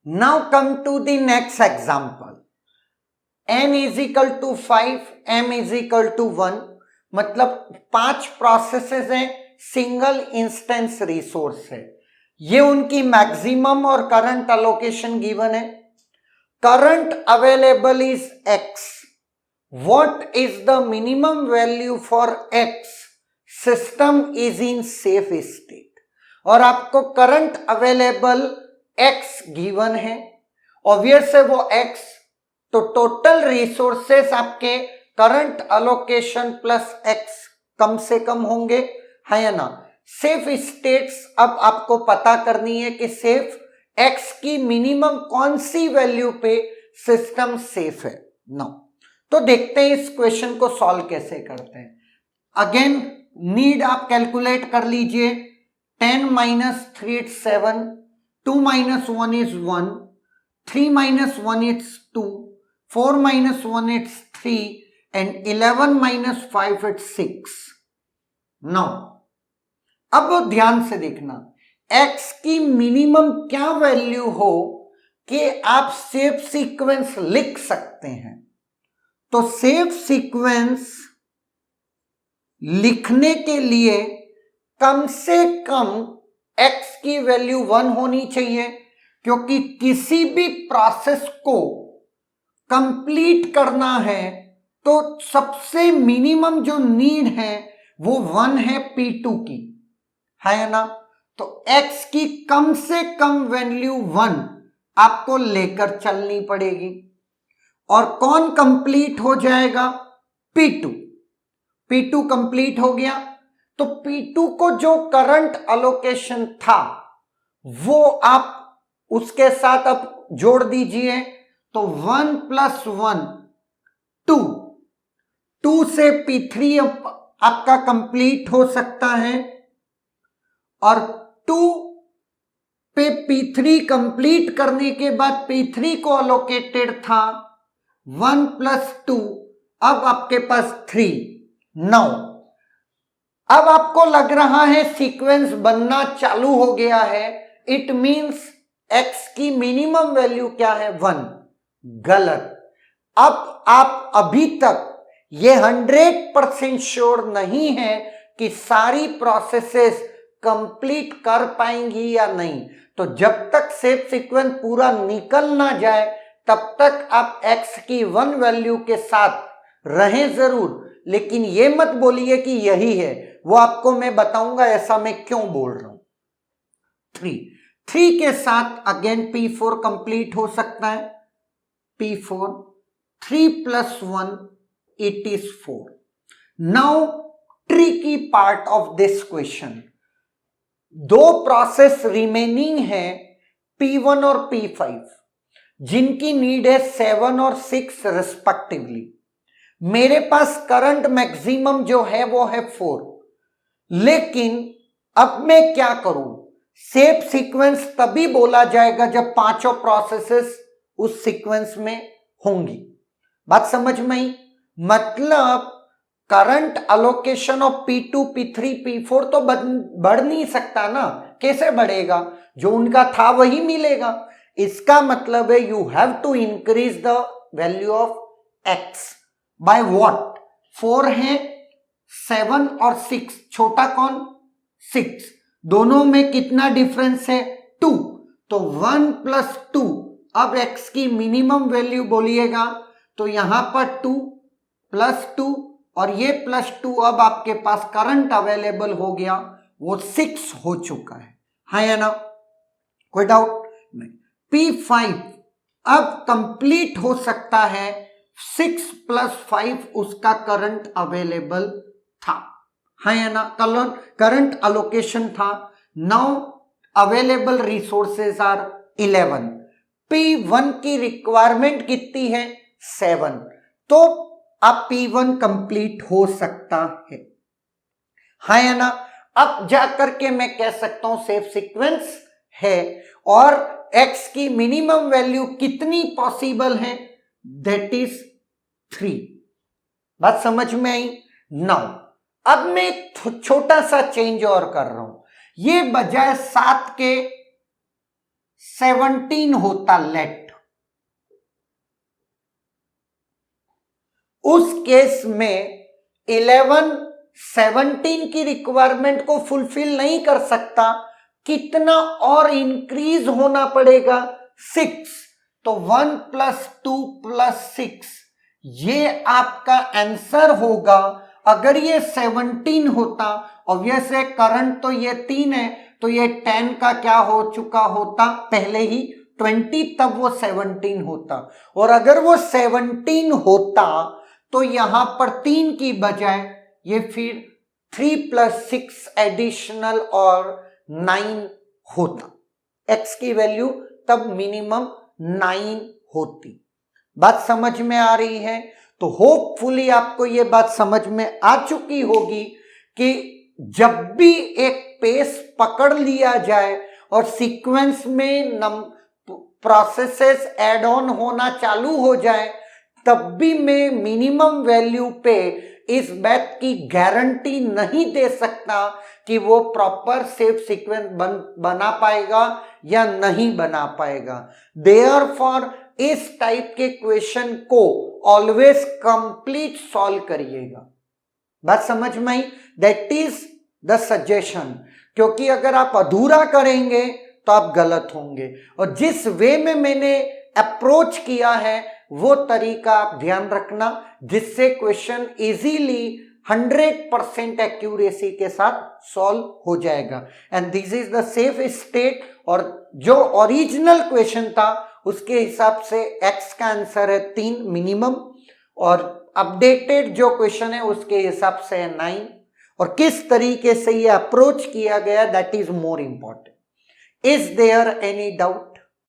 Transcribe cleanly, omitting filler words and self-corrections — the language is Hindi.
Now come to the next example. n is equal to 5, m is equal to 1, मतलब 5 प्रोसेसेस हैं, सिंगल इंस्टेंस रिसोर्स है। ये उनकी मैक्सिमम और करंट अलोकेशन गिवन है। Current available is x, what is the minimum value for x, system is in safe state. और आपको करंट अवेलेबल x गिवन है, ऑब्वियस है वो x, तो टोटल रिसोर्सेस आपके करंट अलोकेशन प्लस x कम से कम होंगे, है या ना। सेफ स्टेट्स अब आपको पता करनी है कि सेफ x की मिनिमम कौन सी वैल्यू पे सिस्टम सेफ है। नो, तो देखते हैं इस क्वेश्चन को सॉल्व कैसे करते हैं। अगेन नीड आप कैलकुलेट कर लीजिए। 10 minus 3 is 7, 2 minus 1 is 1, 3 minus 1 is 2, 4 minus 1 is 3 and 11 minus 5 is 6। Now अब ध्यान से देखना, x की मिनिमम क्या वैल्यू हो कि आप सेफ सीक्वेंस लिख सकते हैं। तो सेफ सीक्वेंस लिखने के लिए कम से कम x की वैल्यू 1 होनी चाहिए, क्योंकि किसी भी प्रोसेस को कंप्लीट करना है तो सबसे मिनिमम जो नीड है वो 1 है P2 की, है ना। तो x की कम से कम वैल्यू 1 आपको लेकर चलनी पड़ेगी। और कौन कंप्लीट हो जाएगा? P2। P2 कंप्लीट हो गया तो P2 को जो करंट अलोकेशन था वो आप उसके साथ अब जोड़ दीजिए, तो 1 प्लस 1 2, 2 से P3 आपका कंप्लीट हो सकता है, और 2 पे P3 कंप्लीट करने के बाद P3 को अलोकेटेड था 1 प्लस 2, अब आपके पास 3। 9, अब आपको लग रहा है सीक्वेंस बनना चालू हो गया है, इट मींस x की मिनिमम वैल्यू क्या है? 1। गलत। अब आप अभी तक ये 100% श्योर नहीं है कि सारी प्रोसेसेस कंप्लीट कर पाएंगी या नहीं। तो जब तक सेफ सीक्वेंस पूरा निकल ना जाए तब तक आप x की 1 वैल्यू के साथ रहें जरूर, लेकिन ये मत बोलिए कि यही है, वो आपको मैं बताऊंगा ऐसा मैं क्यों बोल रहा हूं। 3 के साथ अगेन P4 कंप्लीट हो सकता है। P4 3 plus 1 it is 4। Now tricky part of this question, 2 process remaining है P1 और P5 जिनकी नीड है 7 और 6 रिस्पेक्टिवली। मेरे पास करंट मैक्सिमम जो है वो है 4, लेकिन अब मैं क्या करूं? सेफ सीक्वेंस तभी बोला जाएगा जब पांचों प्रोसेसेस उस सीक्वेंस में होंगी। बात समझ में आई? मतलब current allocation of P2, P3, P4 तो बढ़ नहीं सकता ना। कैसे बढ़ेगा? जो उनका था वही मिलेगा। इसका मतलब है you have to increase the value of x by what? 4 है, 7 और 6, छोटा कौन? 6। दोनों में कितना डिफरेंस है? 2। तो 1 प्लस 2, अब x की मिनिमम वैल्यू बोलिएगा तो यहां पर 2 प्लस 2 और ये प्लस 2, अब आपके पास करंट अवेलेबल हो गया वो 6 हो चुका है या ना? कोई डाउट नहीं। P5 अब कंप्लीट हो सकता है, 6 प्लस 5 उसका करंट अवेलेबल था, है या ना? करंट अलोकेशन था। Now available resources are 11। P1 की रिक्वायरमेंट कितनी है? 7। तो अब P1 कंप्लीट हो सकता है या ना? अब जाकर के मैं कह सकता हूं सेफ सीक्वेंस है, और x की मिनिमम वैल्यू कितनी पॉसिबल है? That is 3। बात समझ में आई? नाउ अब मैं छोटा सा चेंज और कर रहा हूं। ये बजाय 7 के 17 होता लेट, उस केस में 11 17 की रिक्वायरमेंट को फुलफिल नहीं कर सकता, कितना और इंक्रीज होना पड़ेगा, 6। तो 1 + 2 + 6 ये आपका आंसर होगा। अगर ये 17 होता, ऑब्वियस है करंट तो ये 3 है, तो ये 10 का क्या हो चुका होता पहले ही 20, तब वो 17 होता। और अगर वो 17 होता तो यहां पर 3 की बजाय ये फिर 3 + 6 एडिशनल और 9 होता, x की वैल्यू तब मिनिमम 9 होती। बात समझ में आ रही है? तो होपफुली आपको ये बात समझ में आ चुकी होगी कि जब भी एक पेस पकड़ लिया जाए और सीक्वेंस में प्रोसेसेस ऐड ऑन होना चालू हो जाए, तब भी मैं मिनिमम वैल्यू पे इस बात की गारंटी नहीं दे सकता कि वो प्रॉपर सेफ सीक्वेंस बना पाएगा या नहीं बना पाएगा। देयरफॉर इस टाइप के क्वेश्चन को ऑलवेज कंप्लीट सॉल्व करिएगा। बात समझ में आई? दैट इज द सजेशन, क्योंकि अगर आप अधूरा करेंगे तो आप गलत होंगे। और जिस वे में मैंने अप्रोच किया है वो तरीका आप ध्यान रखना, जिससे क्वेश्चन इजीली 100% एक्यूरेसी के साथ सॉल्व हो जाएगा। And this is the safe state. और जो ओरिजिनल क्वेश्चन था उसके हिसाब से x का आंसर है 3 मिनिमम, और अपडेटेड जो क्वेश्चन है उसके हिसाब से है 9। और किस तरीके से ये अप्रोच किया गया, that is more important. Is there any doubt?